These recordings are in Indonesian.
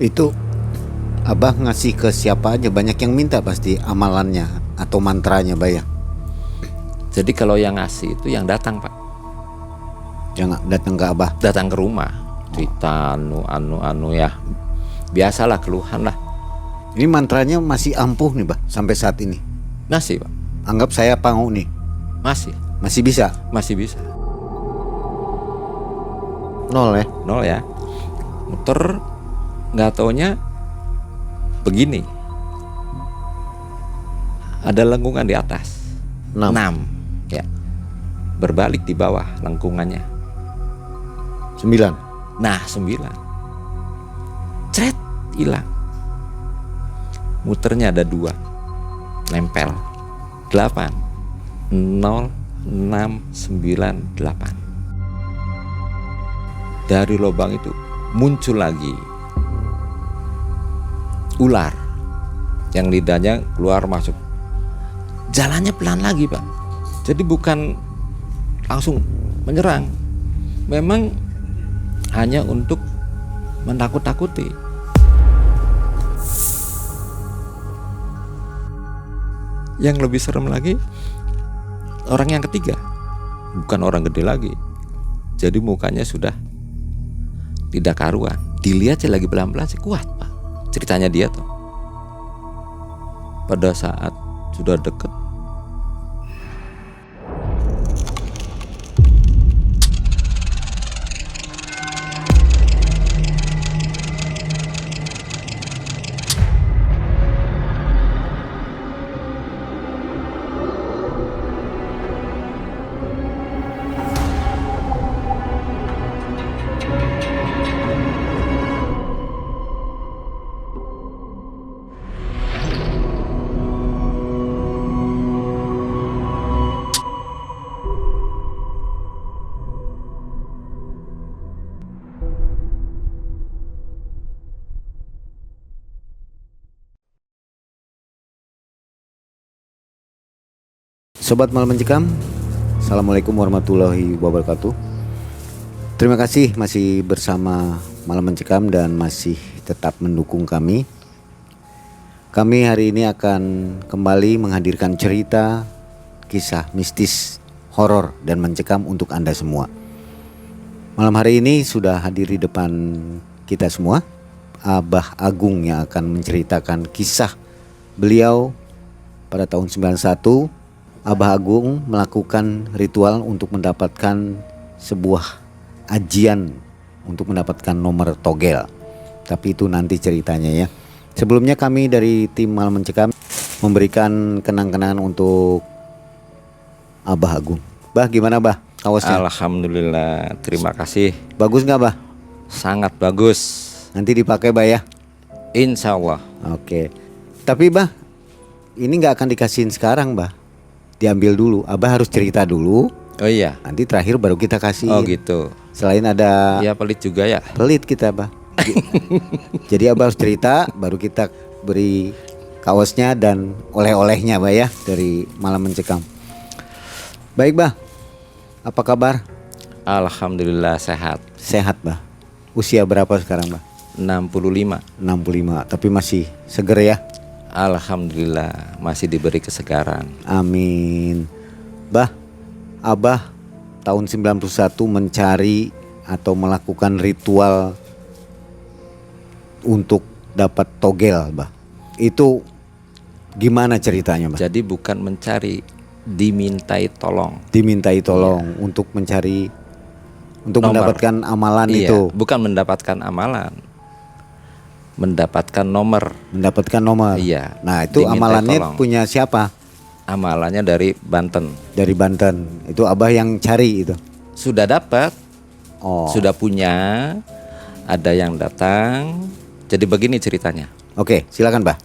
Itu Abah ngasih ke siapa aja? Banyak yang minta pasti amalannya atau mantranya, Bah ya? Jadi kalau yang ngasih itu yang datang, Pak. Yang datang ke Abah. Datang ke rumah. Cerita anu ya. Biasalah keluhan lah. Ini mantranya masih ampuh nih, Bah, sampai saat ini. Masih, Pak. Anggap saya pangu nih. Masih bisa. Masih bisa. 0 ya. 0 ya. Muter nggak taunya begini. Ada lengkungan di atas. 6. Ya. Berbalik di bawah lengkungannya. 9. Nah, 9. Cret, hilang. Muternya ada 2. Nempel. 8. 0 6 9 8. Dari lubang itu muncul lagi ular yang lidahnya keluar masuk. Jalannya pelan lagi, Pak. Jadi bukan langsung menyerang. Memang hanya untuk menakut-takuti. Yang lebih serem lagi, orang yang ketiga, bukan orang gede lagi. Jadi mukanya sudah tidak karuan. Dilihat sih lagi pelan-pelan sih kuat, Pak. Ceritanya dia tuh. Pada saat sudah deket, Sobat Malam Mencekam, Assalamualaikum warahmatullahi wabarakatuh. Terima kasih masih bersama Malam Mencekam dan masih tetap mendukung kami. Kami hari ini akan kembali menghadirkan cerita, kisah mistis, horor dan mencekam untuk Anda semua. Malam hari ini sudah hadir di depan kita semua Abah Agung yang akan menceritakan kisah beliau pada tahun 91. Abah Agung melakukan ritual untuk mendapatkan sebuah ajian untuk mendapatkan nomor togel. Tapi itu nanti ceritanya ya. Sebelumnya kami dari tim Malam Mencekam memberikan kenang-kenangan untuk Abah Agung. Bah, gimana Bah kaosnya? alhamdulillah, terima kasih. Bagus gak Bah? Sangat bagus. Nanti dipakai Bah ya? Insya Allah. Oke. Tapi Bah, ini gak akan dikasihin sekarang Bah. Diambil dulu, Abah harus cerita dulu. Oh iya. Nanti terakhir baru kita kasih. Oh gitu. Selain ada Ya pelit juga ya. pelit kita Bah. Jadi Abah harus cerita, baru kita beri kaosnya dan oleh-olehnya Bah ya, dari Malam Mencekam. Baik Bah, apa kabar? Alhamdulillah sehat. Sehat Bah. Usia berapa sekarang Bah? 65. 65, tapi masih seger ya? Alhamdulillah masih diberi kesegaran. Amin. Bah, Abah tahun 91 mencari atau melakukan ritual untuk dapat togel Bah. Itu gimana ceritanya Bah? Jadi bukan mencari, dimintai tolong. Dimintai tolong untuk mencari, untuk Nomor. mendapatkan amalan Iya, itu. bukan mendapatkan amalan, mendapatkan nomor. Mendapatkan nomor. Iya. Nah itu Dimintai amalannya tolong. punya siapa? Amalannya dari Banten. Dari Banten. Itu Abah yang cari itu. Sudah dapat, Oh. sudah punya, ada yang datang. Jadi begini ceritanya. Oke, silakan Bah.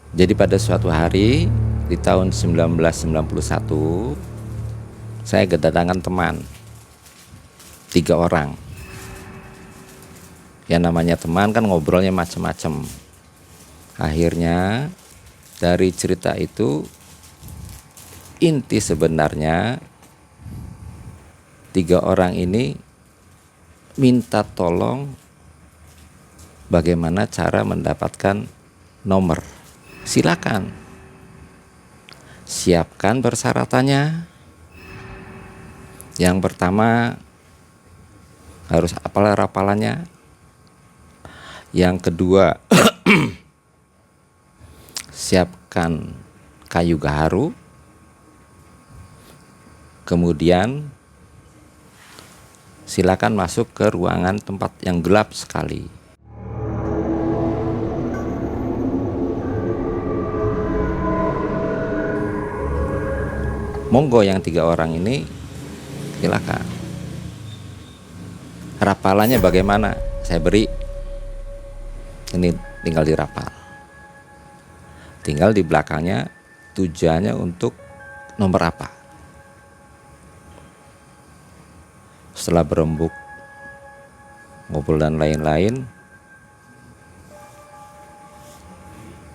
Jadi pada suatu hari di tahun 1991 saya kedatangan teman. 3 orang. Ya namanya teman kan ngobrolnya macam-macam. Akhirnya dari cerita itu inti sebenarnya 3 orang ini minta tolong bagaimana cara mendapatkan nomor. Silakan. Siapkan persyaratannya. Yang pertama harus hafal rapalannya. Yang kedua siapkan kayu gaharu. Kemudian silakan masuk ke ruangan tempat yang gelap sekali. Monggo yang 3 orang ini silakan. Rapalannya bagaimana? Saya beri. Ini tinggal dirapal. Tinggal di belakangnya tujuannya untuk nomor apa. Setelah berembuk, ngobrol dan lain-lain,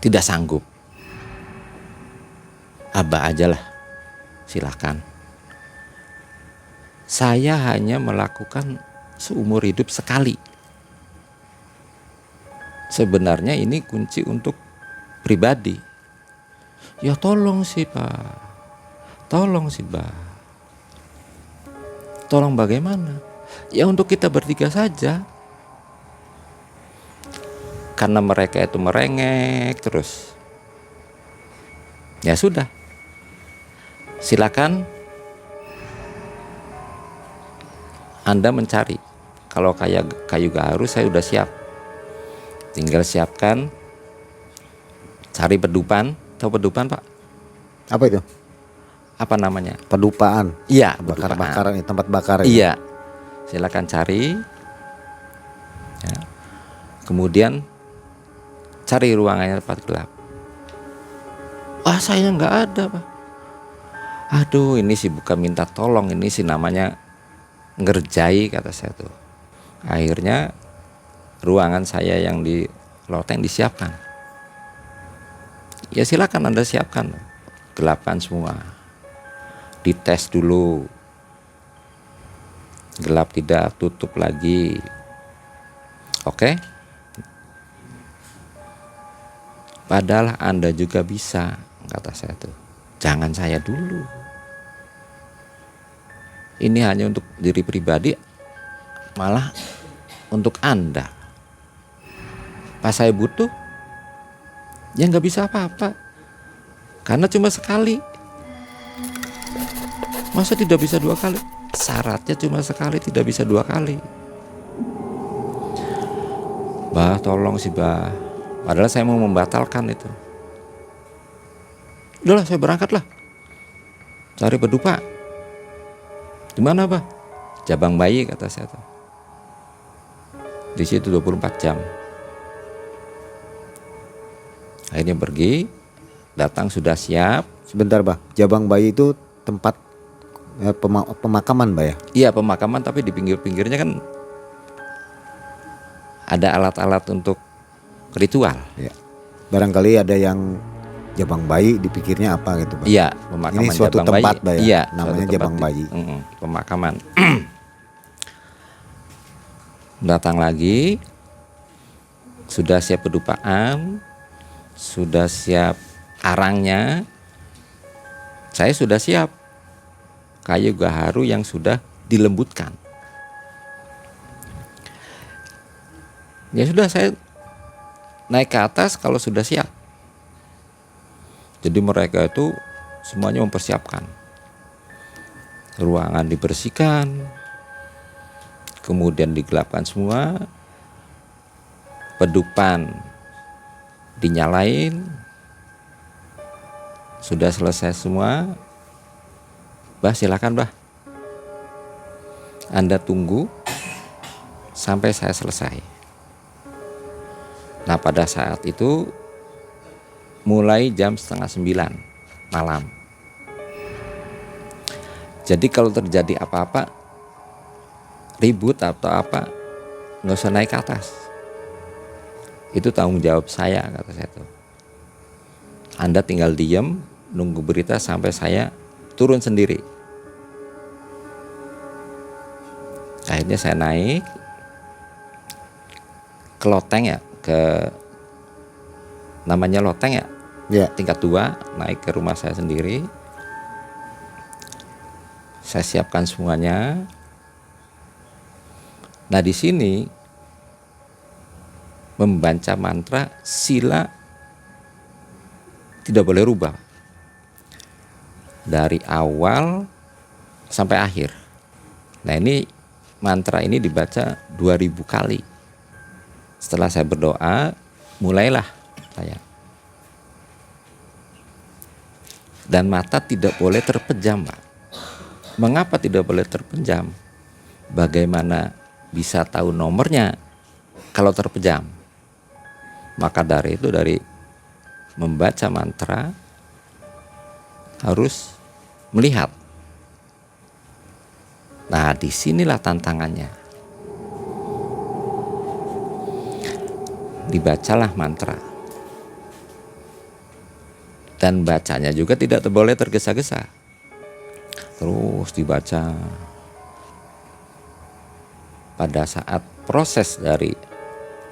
tidak sanggup. Abah aja lah, silakan. Saya hanya melakukan seumur hidup sekali. Sebenarnya ini kunci untuk pribadi. Ya tolong sih Pak, tolong sih Pak. Tolong bagaimana? Ya untuk kita bertiga saja. Karena mereka itu merengek terus. Ya sudah. Silakan Anda mencari. Kalau kayu gaharu saya udah siap. Tinggal siapkan. Cari pedupan. Tahu pedupan Pak? Apa itu? Apa namanya? Pedupaan. Iya, Bakar-bakaran, tempat bakar. Iya. Silakan cari. Ya. Kemudian cari ruangannya tempat gelap. Saya nggak ada Pak. Aduh, ini sih bukan minta tolong, ini sih namanya ngerjai, kata saya tuh. Akhirnya ruangan saya yang di loteng disiapkan. Ya silakan Anda siapkan, gelapkan semua. Dites dulu, gelap tidak, tutup lagi. Oke? Padahal Anda juga bisa, kata saya tuh. Jangan saya dulu. Ini hanya untuk diri pribadi, malah untuk Anda. Pas saya butuh, ya nggak bisa apa-apa, karena cuma sekali. Masa tidak bisa 2 kali? Syaratnya cuma sekali, tidak bisa 2 kali. Bah, tolong sih bah. Padahal saya mau membatalkan itu. Udahlah, saya berangkat lah. Cari pedupa. Di mana bah? Jabang Bayi, kata saya tuh. Di situ 24 jam. Akhirnya pergi, datang sudah siap. Sebentar bah, Jabang Bayi itu tempat pemakaman bah ya? Iya pemakaman, tapi di pinggir-pinggirnya kan ada alat-alat untuk ritual. Ya. Barangkali ada yang Jabang Bayi dipikirnya apa gitu bah? Iya, pemakaman. Ini suatu Jabang tempat Bayi. bah ya? Iya, namanya Jabang Bayi. Pemakaman. Datang lagi, sudah siap pedupaan, sudah siap arangnya, saya sudah siap kayu gaharu yang sudah dilembutkan. Ya sudah, saya naik ke atas kalau sudah siap. Jadi mereka itu semuanya mempersiapkan. Ruangan dibersihkan, kemudian digelapkan semua, pedupan dinyalain, sudah selesai semua. Bah, silakan bah, Anda tunggu sampai saya selesai. Nah pada saat itu mulai jam 8:30 malam. Jadi kalau terjadi apa-apa, ribut atau apa, nggak usah naik ke atas. Itu tanggung jawab saya, kata saya tuh. Anda tinggal diem, nunggu berita sampai saya turun sendiri. Akhirnya saya naik ke loteng ya, ke namanya loteng ya, Ya. tingkat 2, naik ke rumah saya sendiri. Saya siapkan semuanya. Nah, di sini membaca mantra sila tidak boleh rubah dari awal sampai akhir. Nah, ini mantra ini dibaca 2000 kali. Setelah saya berdoa, mulailah saya. Dan mata tidak boleh terpejam, Pak. Mengapa tidak boleh terpejam? Bagaimana bisa tahu nomornya kalau terpejam? Maka dari itu, dari membaca mantra harus melihat. Nah, disinilah tantangannya. Dibacalah mantra. Dan bacanya juga tidak boleh tergesa-gesa. Terus dibaca. Pada saat proses dari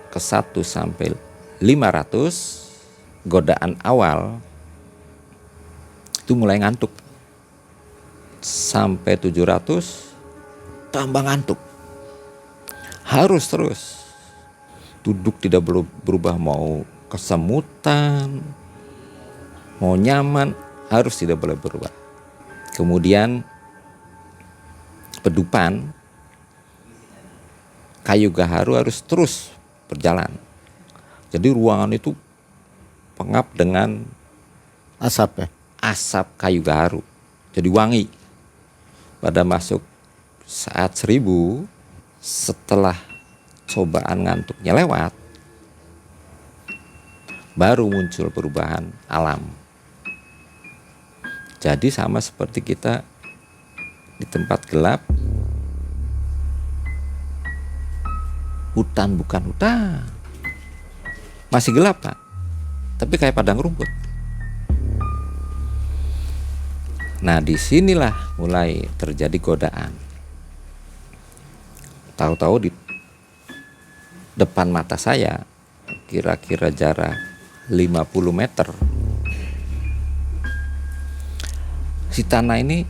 ke 1 sampai 500, godaan awal itu mulai ngantuk. Sampai 700 tambah ngantuk. Harus terus. Duduk tidak boleh berubah, mau kesemutan, mau nyaman, harus tidak boleh berubah. Kemudian pedupan kayu gaharu harus terus berjalan. Jadi ruangan itu pengap dengan Asap ya. asap kayu gaharu. Jadi wangi. Pada masuk saat 1000, setelah cobaan ngantuknya lewat, baru muncul perubahan alam. Jadi sama seperti kita di tempat gelap, hutan bukan hutan, masih gelap Pak, tapi kayak padang rumput. Nah, disinilah mulai terjadi godaan. Tahu-tahu di depan mata saya, kira-kira jarak 50 meter, si tanah ini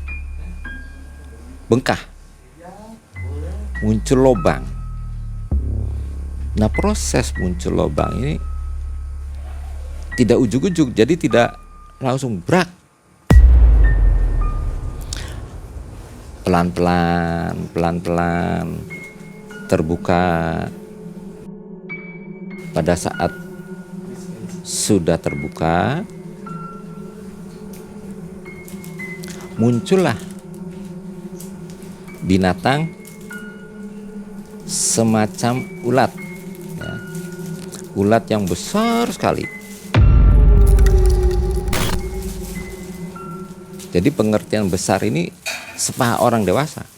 bengkah, muncul lubang. Nah, proses muncul lubang ini tidak ujug-ujug, jadi tidak langsung brak. Pelan-pelan terbuka. Pada saat sudah terbuka, muncullah binatang semacam ulat, ya. Ulat yang besar sekali. Jadi pengertian besar ini sepaha orang dewasa.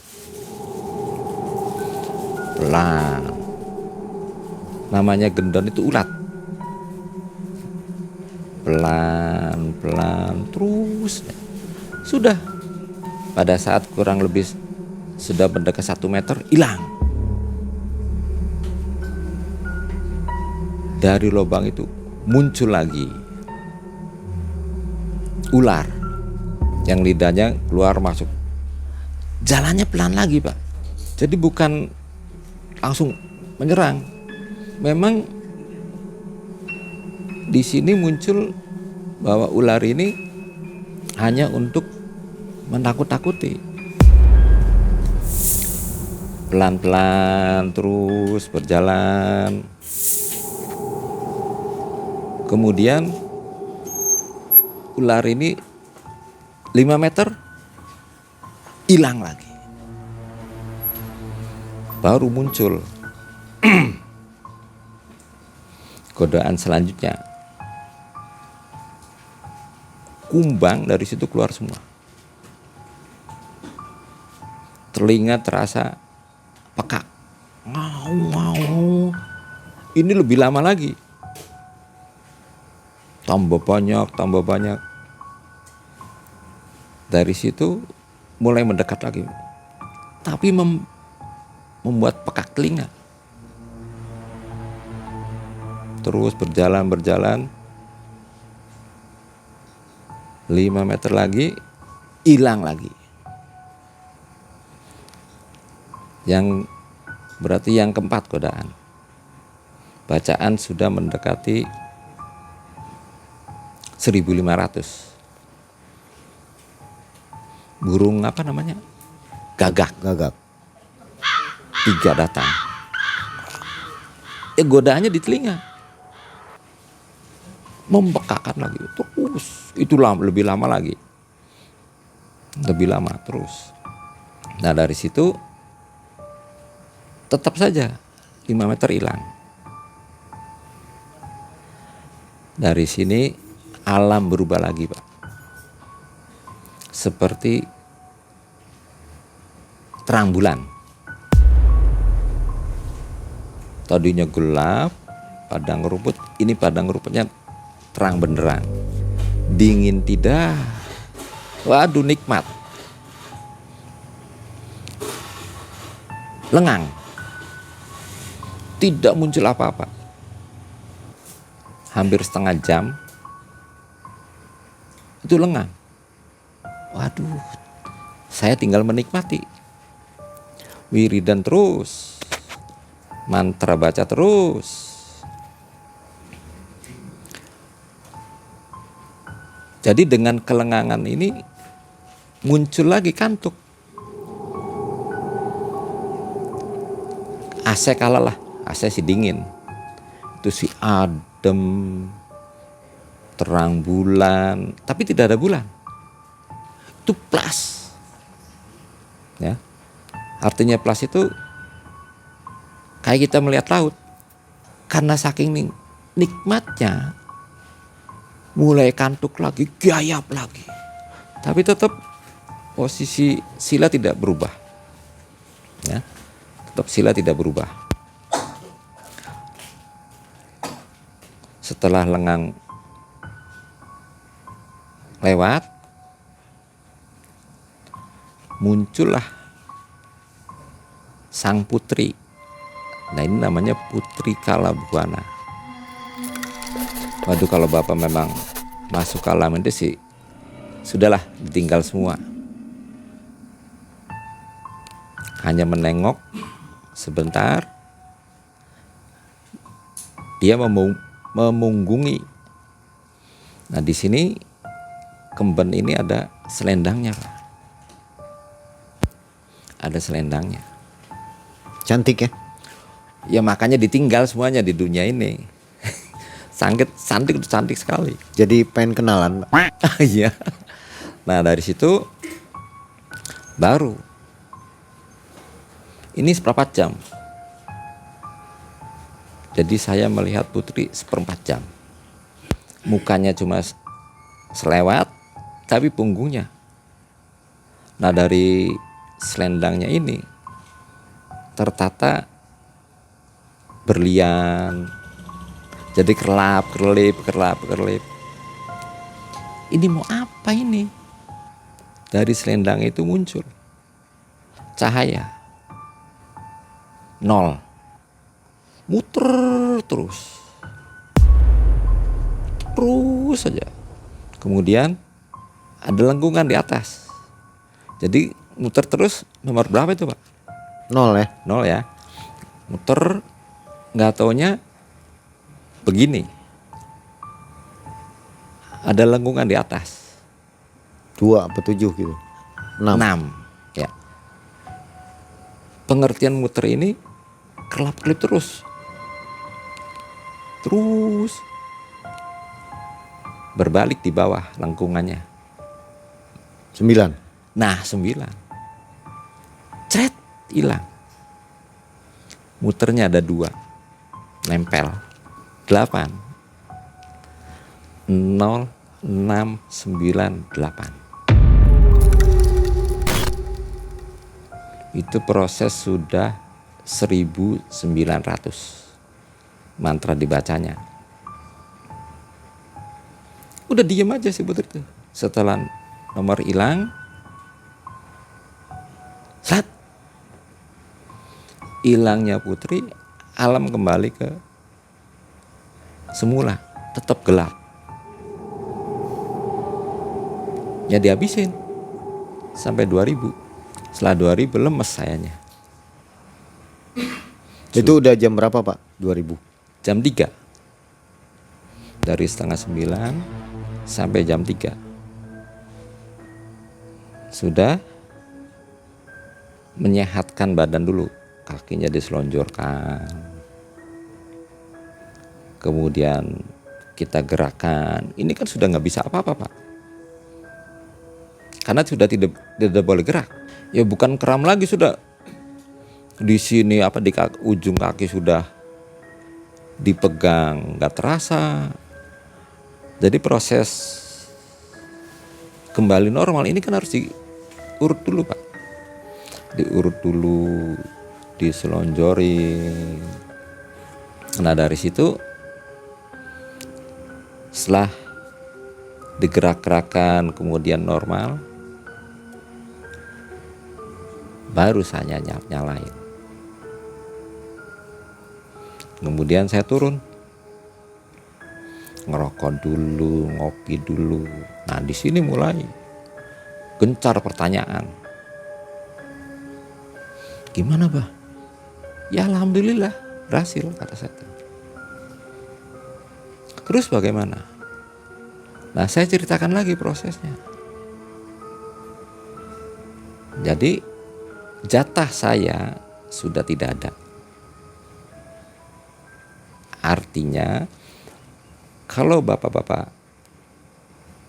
Pelan. Namanya gendon itu ulat. Pelan terus. Sudah. Pada saat kurang lebih sudah mendekat 1 meter, hilang. Dari lubang itu muncul lagi ular yang lidahnya keluar masuk. Jalannya pelan lagi Pak. Jadi bukan langsung menyerang. Memang di sini muncul bahwa ular ini hanya untuk menakut-takuti. Pelan-pelan terus berjalan. Kemudian ular ini 5 meter hilang lagi. Baru muncul godaan selanjutnya. Kumbang dari situ keluar semua. Telinga terasa peka. Ngau. Ini lebih lama lagi. Tambah banyak. Dari situ mulai mendekat lagi. Tapi membuat pekak telinga. Terus berjalan. 5 meter lagi, hilang lagi. Yang berarti yang keempat godaan. Bacaan sudah mendekati 1.500. Burung apa namanya? Gagak. 3 datang. Godaannya di telinga. Membekakan lagi terus. Itu lebih lama lagi. Lebih lama terus. Nah dari situ tetap saja 5 meter hilang. Dari sini alam berubah lagi, Pak. Seperti terang bulan. Tadinya gelap, padang rumput. Ini padang rumputnya terang benderang. Dingin tidak. Waduh, nikmat. Lengang. Tidak muncul apa-apa. Hampir setengah jam itu lengang. Waduh, saya tinggal menikmati. Wiridan terus, mantra baca terus. Jadi dengan kelengangan ini muncul lagi kantuk. AC kalah lah, AC si dingin. Itu si adem, terang bulan, tapi tidak ada bulan. Itu plus. Ya. Artinya plus itu kayak kita melihat laut. Karena saking nikmatnya, mulai kantuk lagi, gayap lagi. Tapi tetap posisi sila tidak berubah. Ya. Tetap sila tidak berubah. Setelah lengang lewat, muncullah sang putri. Nah ini namanya Putri Kalabuana. Waduh, kalau Bapak memang masuk ke alam itu sih sudahlah, ditinggal semua. Hanya menengok sebentar, dia memunggungi. Nah di sini kemben ini ada selendangnya, Pak. Ada selendangnya. Cantik ya? Ya makanya ditinggal semuanya di dunia ini. Cantik sekali. Jadi pengen kenalan, Pak. Iya. Nah dari situ baru. Ini seperempat jam. Jadi saya melihat Putri seperempat jam. Mukanya cuma selewat, tapi punggungnya. Nah dari selendangnya ini tertata berlian. Jadi kerlap kerlip. Ini mau apa ini? Dari selendang itu muncul cahaya 0. Muter terus saja. Kemudian ada lengkungan di atas. Jadi muter terus. Nomor berapa itu, Pak? 0 ya? 0 ya. Muter, nggak taunya begini. Ada lengkungan di atas. 2 apa 7 gitu? 6. Ya. Pengertian muter ini kelap-kelip terus. Berbalik di bawah lengkungannya. 9. Nah 9. Cret, hilang. Muternya ada 2. Nempel. 8. 0, 6, 9, 8. Itu proses sudah 1.900 mantra dibacanya. Udah diem aja si putri tuh. Setelah nomor hilang, saat hilangnya putri, alam kembali ke semula, tetap gelap. Ya dihabisin sampai 2000. Setelah 2000 lemes sayanya. Itu udah jam berapa Pak? 2000. Jam 3. Dari setengah 9 sampai jam 3. Sudah menyehatkan badan dulu. Kakinya diselonjorkan. Kemudian kita gerakan. Ini kan sudah gak bisa apa-apa Pak. Karena sudah tidak boleh gerak. Ya bukan kram lagi, sudah di sini di ujung kaki sudah dipegang, nggak terasa. Jadi proses kembali normal ini kan harus diurut dulu Pak. Diurut dulu, diselonjorin. Nah dari situ setelah digerak-gerakan kemudian normal, baru saya nyalain. Kemudian saya turun, ngerokok dulu, ngopi dulu. Nah di sini mulai gencar pertanyaan. Gimana Bah? Ya alhamdulillah berhasil, kata saya. Terus bagaimana? Nah saya ceritakan lagi prosesnya. Jadi jatah saya sudah tidak ada. Artinya kalau bapak-bapak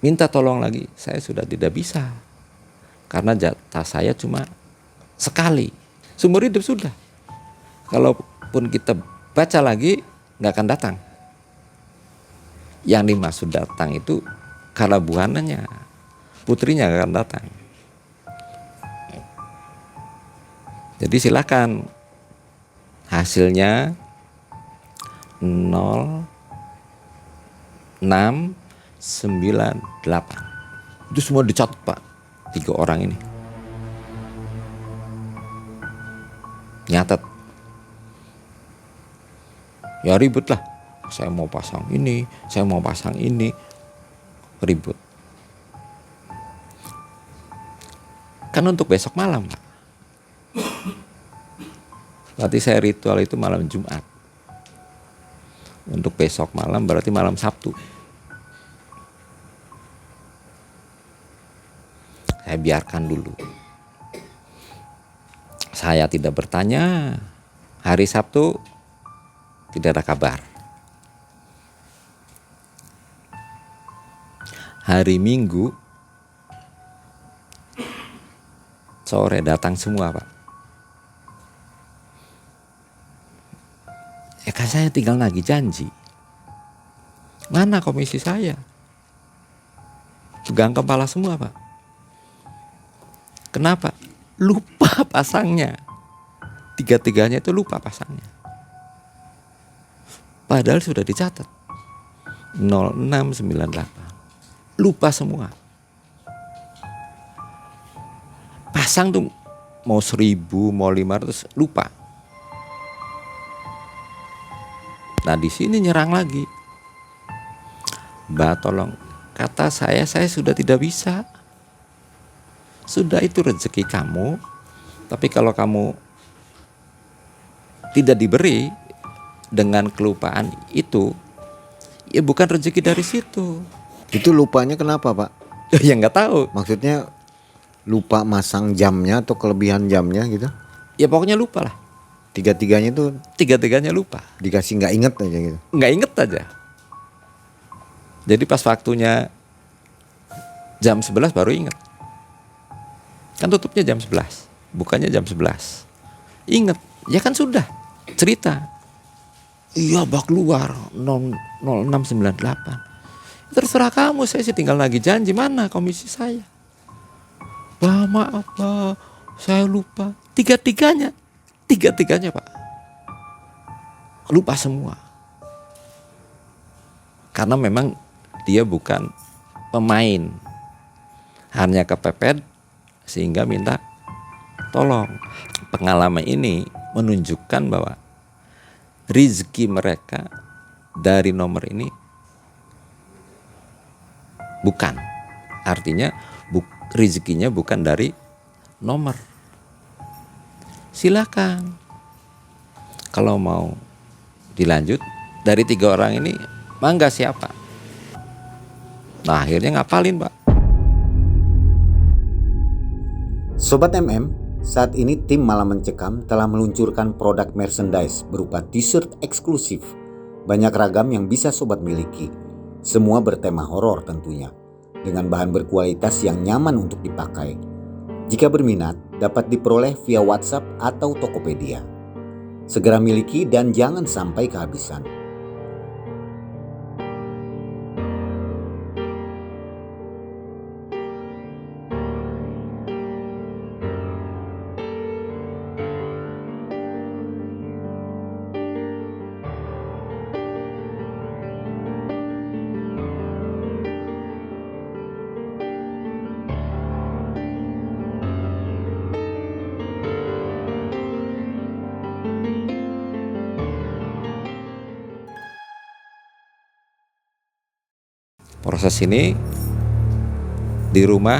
minta tolong lagi, saya sudah tidak bisa. Karena jatah saya cuma sekali. Seumur hidup sudah. Kalaupun kita baca lagi, gak akan datang. Yang dimaksud datang itu kala buananya, putrinya gak akan datang. Jadi silakan hasilnya 0698. Itu semua dicatat Pak, 3 orang ini nyatet. Ya ribut lah, saya mau pasang ini, saya mau pasang ini, ribut. Kan untuk besok malam Pak. Berarti saya ritual itu malam Jumat. Untuk besok malam berarti malam Sabtu. Saya biarkan dulu. Saya tidak bertanya. Hari Sabtu tidak ada kabar. Hari Minggu sore datang semua Pak. Ya kan saya tinggal nagih janji. Mana komisi saya? Pegang kepala semua Pak. Kenapa? Lupa pasangnya. 3-3-nya itu lupa pasangnya. Padahal sudah dicatat 0698. Lupa semua. Pasang tuh mau 1000, mau 500, lupa. Nah di sini nyerang lagi. Mbak tolong, kata saya sudah tidak bisa. Sudah, itu rezeki kamu. Tapi kalau kamu tidak diberi dengan kelupaan itu, ya bukan rezeki dari situ. Itu lupanya kenapa Pak? Ya nggak tahu. Maksudnya lupa masang jamnya atau kelebihan jamnya gitu? Ya pokoknya lupa lah. 3-3-nya itu 3-3-nya lupa. dikasih nggak inget aja gitu? Nggak inget aja. Jadi pas waktunya jam 11 baru inget. Kan tutupnya jam 11, bukannya jam 11. Inget, ya kan sudah cerita. Iya bak keluar 0698. Terserah kamu, saya sih tinggal lagi janji. Mana komisi saya? Bah maaf bah, saya lupa. 3-3-nya Tiga-tiganya Pak lupa semua. Karena memang dia bukan pemain, hanya kepepet sehingga minta tolong. Pengalaman ini menunjukkan bahwa rezeki mereka dari nomor ini bukan, artinya rezekinya bukan dari nomor. Silakan kalau mau dilanjut dari 3 orang ini, mangga siapa. Nah akhirnya ngapalin Pak. Sobat MM, saat ini tim Malam Mencekam telah meluncurkan produk merchandise berupa t-shirt eksklusif. Banyak ragam yang bisa sobat miliki. Semua bertema horor tentunya, dengan bahan berkualitas yang nyaman untuk dipakai. Jika berminat, dapat diperoleh via WhatsApp atau Tokopedia. Segera miliki dan jangan sampai kehabisan. Proses ini di rumah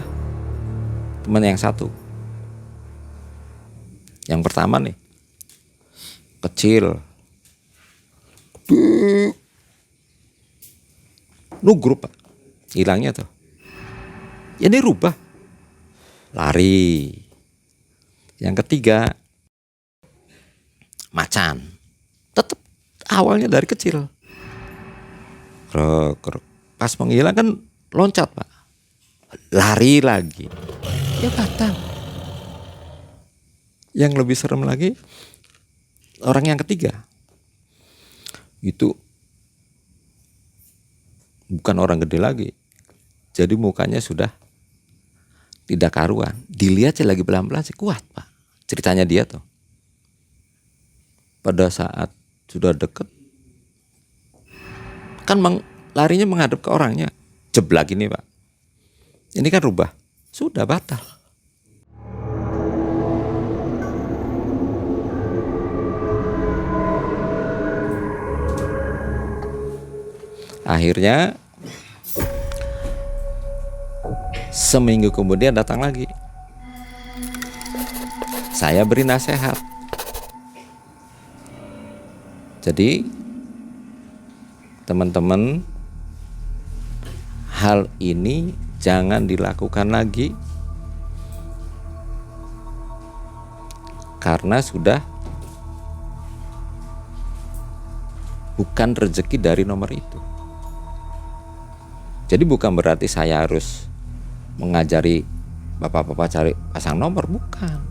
teman yang satu. Yang pertama nih, kecil, nugruk Pak, hilangnya tuh. Ini rubah, lari. Yang ketiga, macan, tetap awalnya dari kecil. Krek. Pas menghilang kan loncat Pak, lari lagi, ya batal. Yang lebih serem lagi, orang yang ketiga itu bukan orang gede lagi, jadi mukanya sudah tidak karuan. Dilihat sih lagi pelan-pelan sih kuat Pak. Ceritanya dia tuh, pada saat sudah deket kan larinya menghadap ke orangnya, jeblak ini Pak. Ini kan rubah, sudah batal. Akhirnya seminggu kemudian datang lagi. Saya beri nasihat. Jadi teman-teman, hal ini jangan dilakukan lagi karena sudah bukan rezeki dari nomor itu. Jadi bukan berarti saya harus mengajari bapak-bapak cari pasang nomor, bukan.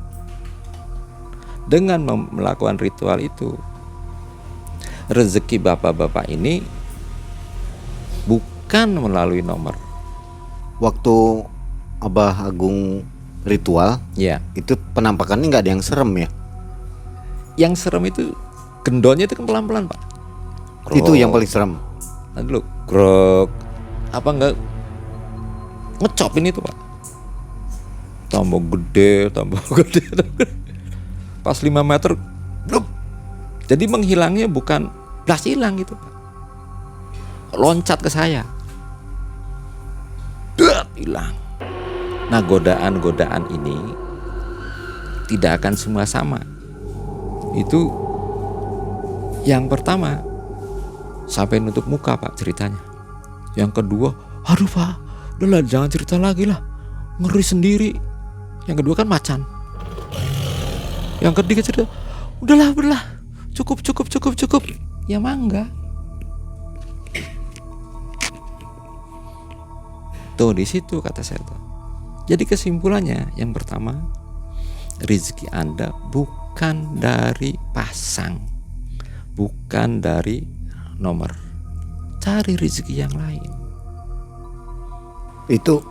Dengan melakukan ritual itu, rezeki bapak-bapak ini bukan melalui nomor. Waktu Abah Agung ritual, Ya, itu penampakannya nggak ada yang serem ya? yang serem itu gendonnya itu kan pelan-pelan Pak. Itu yang paling serem. Nanti dulu, krok, apa enggak ngecopin itu Pak. Tambah gede. Pas 5 meter, blub. Jadi menghilangnya bukan blas hilang gitu Pak. Loncat ke saya, hilang. Nah godaan-godaan ini tidak akan semua sama. Itu yang pertama sampai nutup muka Pak ceritanya. Yang kedua, aduh Pak, udahlah jangan cerita lagi lah, ngeri sendiri. Yang kedua kan macan. Yang ketiga cerita, udahlah, cukup. Ya mangga. Tuh di situ kata saya tuh. Jadi kesimpulannya yang pertama, rezeki Anda bukan dari pasang, bukan dari nomor. Cari rezeki yang lain. Itu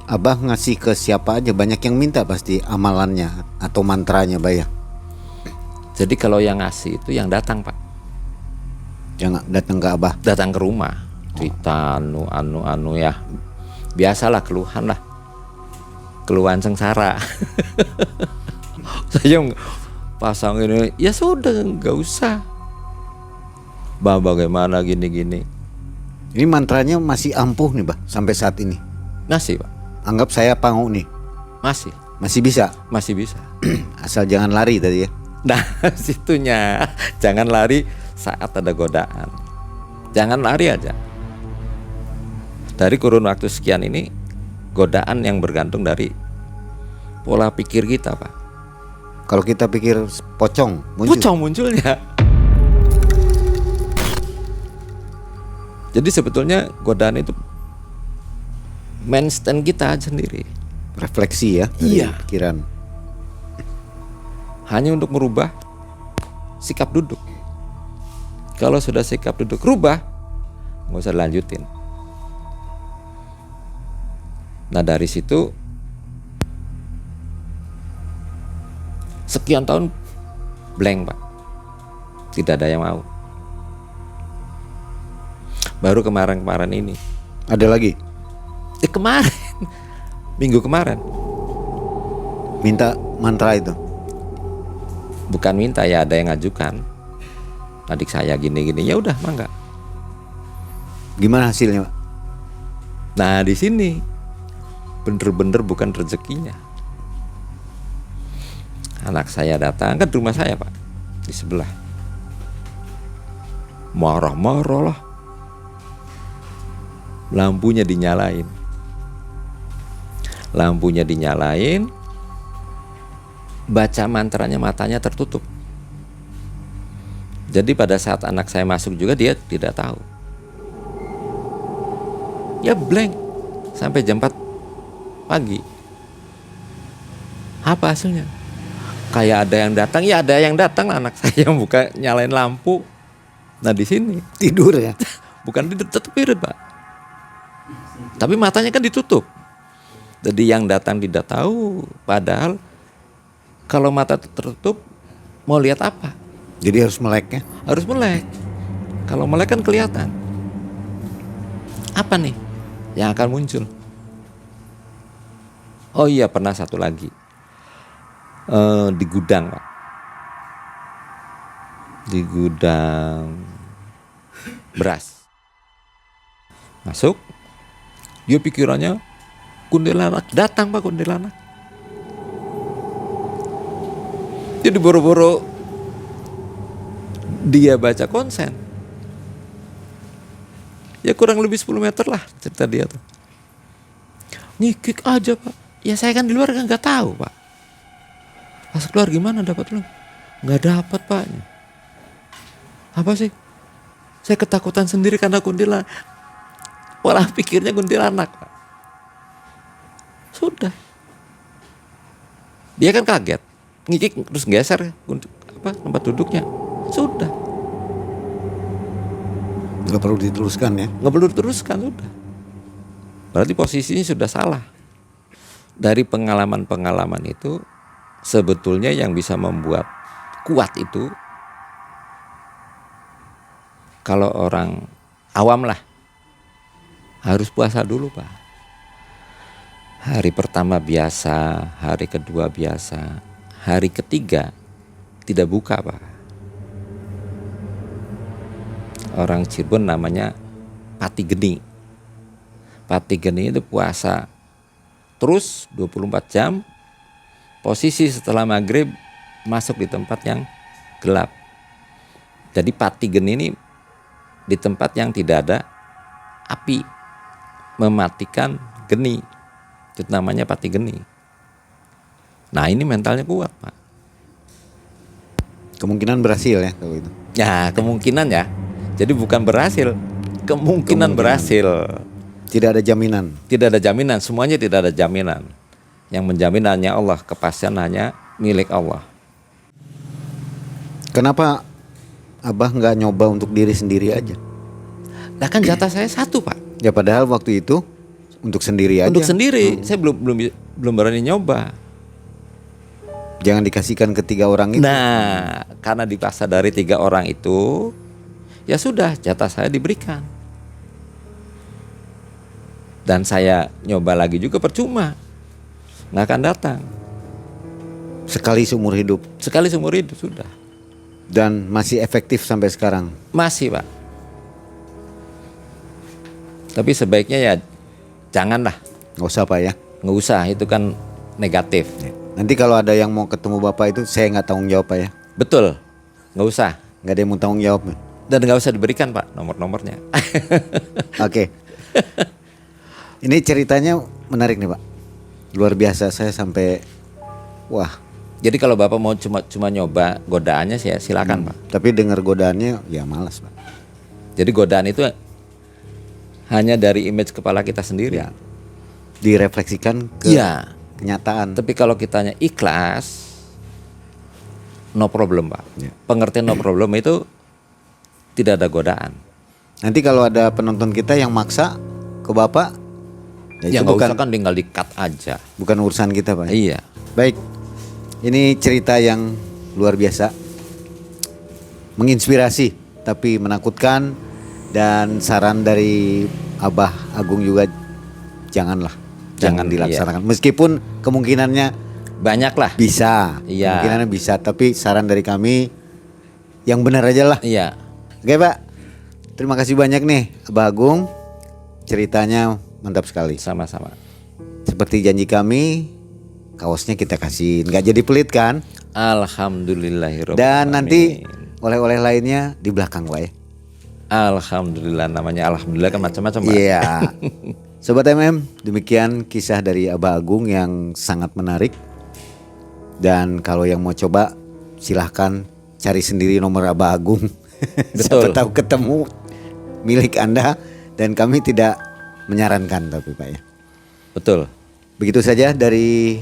Abah ngasih ke siapa aja, banyak yang minta pasti amalannya atau mantranya Bah ya? Jadi kalau yang ngasih itu yang datang Pak, Jangan datang ke Abah. datang ke rumah, cerita anu ya, biasalah keluhan lah, keluhan sengsara. Saya pasang ini, ya sudah nggak usah. Bah bagaimana gini-gini. Ini mantranya masih ampuh nih, Bah, sampai saat ini. Masih Pak, Anggap saya pangu nih. masih Masih bisa. Asal jangan lari tadi ya. Nah situnya, jangan lari saat ada godaan. Jangan lari aja. Dari kurun waktu sekian ini, godaan yang bergantung dari pola pikir kita Pak. Kalau kita pikir pocong muncul. Pocong munculnya. Jadi sebetulnya godaan itu main stand kita sendiri. Refleksi ya dari Iya. pikiran. Hanya untuk merubah sikap duduk. Kalau sudah sikap duduk rubah, nggak usah dilanjutin. Nah dari situ sekian tahun blank Pak, tidak ada yang mau. Baru kemarin ini, Ada lagi kemarin minggu kemarin, minta mantra itu. bukan minta ya, ada yang ngajukan, adik saya gini-gini, ya udah mangga. Gimana hasilnya, Pak? Nah di sini bener-bener bukan rezekinya. Anak saya datang ke rumah saya Pak, di sebelah, marah-marah lah, lampunya dinyalain, baca mantranya matanya tertutup. Jadi pada saat anak saya masuk juga dia tidak tahu. Ya blank sampai jam 4 pagi. Apa hasilnya? Kayak ada yang datang, ya ada yang datang anak saya buka nyalain lampu. Nah di sini Tidur ya. bukan tetap tidur Pak, tapi matanya kan ditutup. Jadi yang datang tidak tahu, padahal kalau mata tertutup mau lihat apa? Jadi harus melek ya. Harus melek. Kalau melek kan kelihatan. Apa nih yang akan muncul? Oh iya, pernah satu lagi. Di gudang Pak, di gudang beras. Masuk, dia pikirannya kuntilanak, datang Pak kuntilanak. Jadi boro-boro dia baca konsen, ya kurang lebih 10 meter lah cerita dia tuh. Ngikik aja Pak. Ya saya kan di luar kan nggak tahu Pak. Pas keluar gimana dapat lu? Nggak dapat Pak. Apa sih? Saya ketakutan sendiri karena kuntilanak. Pola pikirnya kuntilanak Pak. Sudah. Dia kan kaget. Ngikik terus geser tempat duduknya. Sudah. Nggak perlu diteruskan ya. Nggak perlu diteruskan, sudah. Berarti posisinya sudah salah. Dari pengalaman-pengalaman itu, sebetulnya yang bisa membuat kuat itu, kalau orang awam lah, harus puasa dulu Pak. Hari pertama biasa, hari kedua biasa, hari ketiga tidak buka Pak. Orang Cirebon namanya pati geni. Pati geni itu puasa terus 24 jam, posisi setelah maghrib masuk di tempat yang gelap. Jadi pati geni ini di tempat yang tidak ada api, mematikan geni. Itu namanya pati geni. Nah ini mentalnya kuat Pak. Kemungkinan berhasil ya kalau itu. Ya kemungkinan ya. Jadi bukan berhasil, kemungkinan berhasil. Tidak ada jaminan. Tidak ada jaminan, semuanya tidak ada jaminan. Yang menjamin hanya Allah, kepastian hanya milik Allah. Kenapa Abah nggak nyoba untuk diri sendiri aja? Nah kan jatah saya satu Pak. Ya padahal waktu itu untuk sendiri aja. Untuk sendiri, saya belum berani nyoba. Jangan dikasihkan ke 3 orang itu. Nah, karena dipaksa dari 3 orang itu, ya sudah, jatah saya diberikan. Dan saya nyoba lagi juga percuma, nggak akan datang. Sekali seumur hidup. Sekali seumur hidup sudah. Dan masih efektif sampai sekarang. Masih, Pak. Tapi sebaiknya ya janganlah, Nggak usah Pak ya. nggak usah, itu kan negatif. Nanti kalau ada yang mau ketemu Bapak itu saya nggak tanggung jawab Pak ya. Betul, nggak usah. Nggak ada yang mau tanggung jawab. Dan nggak usah diberikan, Pak, nomor-nomornya. Oke. Ini ceritanya menarik nih Pak. Luar biasa, saya sampai wah. Jadi kalau Bapak mau cuma nyoba godaannya, saya silakan, Pak. Tapi dengar godaannya ya malas Pak. Jadi godaan itu hanya dari image kepala kita sendiri. Ya. Direfleksikan ke Iya. kenyataan. Tapi kalau kitanya ikhlas, no problem, Pak. Ya. Pengertian no problem itu tidak ada godaan. Nanti kalau ada penonton kita yang maksa ke Bapak, Ya nggak usah, kan tinggal di-cut aja. bukan urusan kita Pak. Iya. Baik, ini cerita yang luar biasa, menginspirasi tapi menakutkan, dan saran dari Abah Agung juga jangan Jangan, dilaksanakan. Meskipun kemungkinannya Banyak lah. bisa, Iya. kemungkinannya bisa, tapi saran dari kami yang benar aja lah. Iya. Oke Pak, terima kasih banyak nih Abah Agung, ceritanya mantap sekali. Sama-sama. Seperti janji kami, kaosnya kita kasih, nggak jadi pelit kan? Alhamdulillahirobbilalamin. Dan nanti oleh-oleh lainnya di belakang Pak ya. Alhamdulillah, namanya alhamdulillah kan macam-macam, Pak. Iya. Sobat MM, demikian kisah dari Abah Agung yang sangat menarik. Dan kalau yang mau coba, silahkan cari sendiri nomor Abah Agung. Siapa tahu ketemu milik Anda, dan kami tidak menyarankan tapi Pak ya. Betul. Begitu saja dari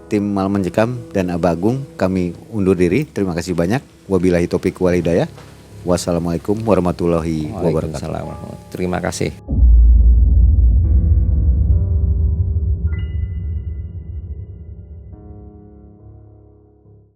tim Malam Mencekam dan Abah Agung, kami undur diri. Terima kasih banyak. Wabillahi taufiq wal hidayah. Wassalamualaikum warahmatullahi wabarakatuh. Waalaikumsalam. Terima kasih.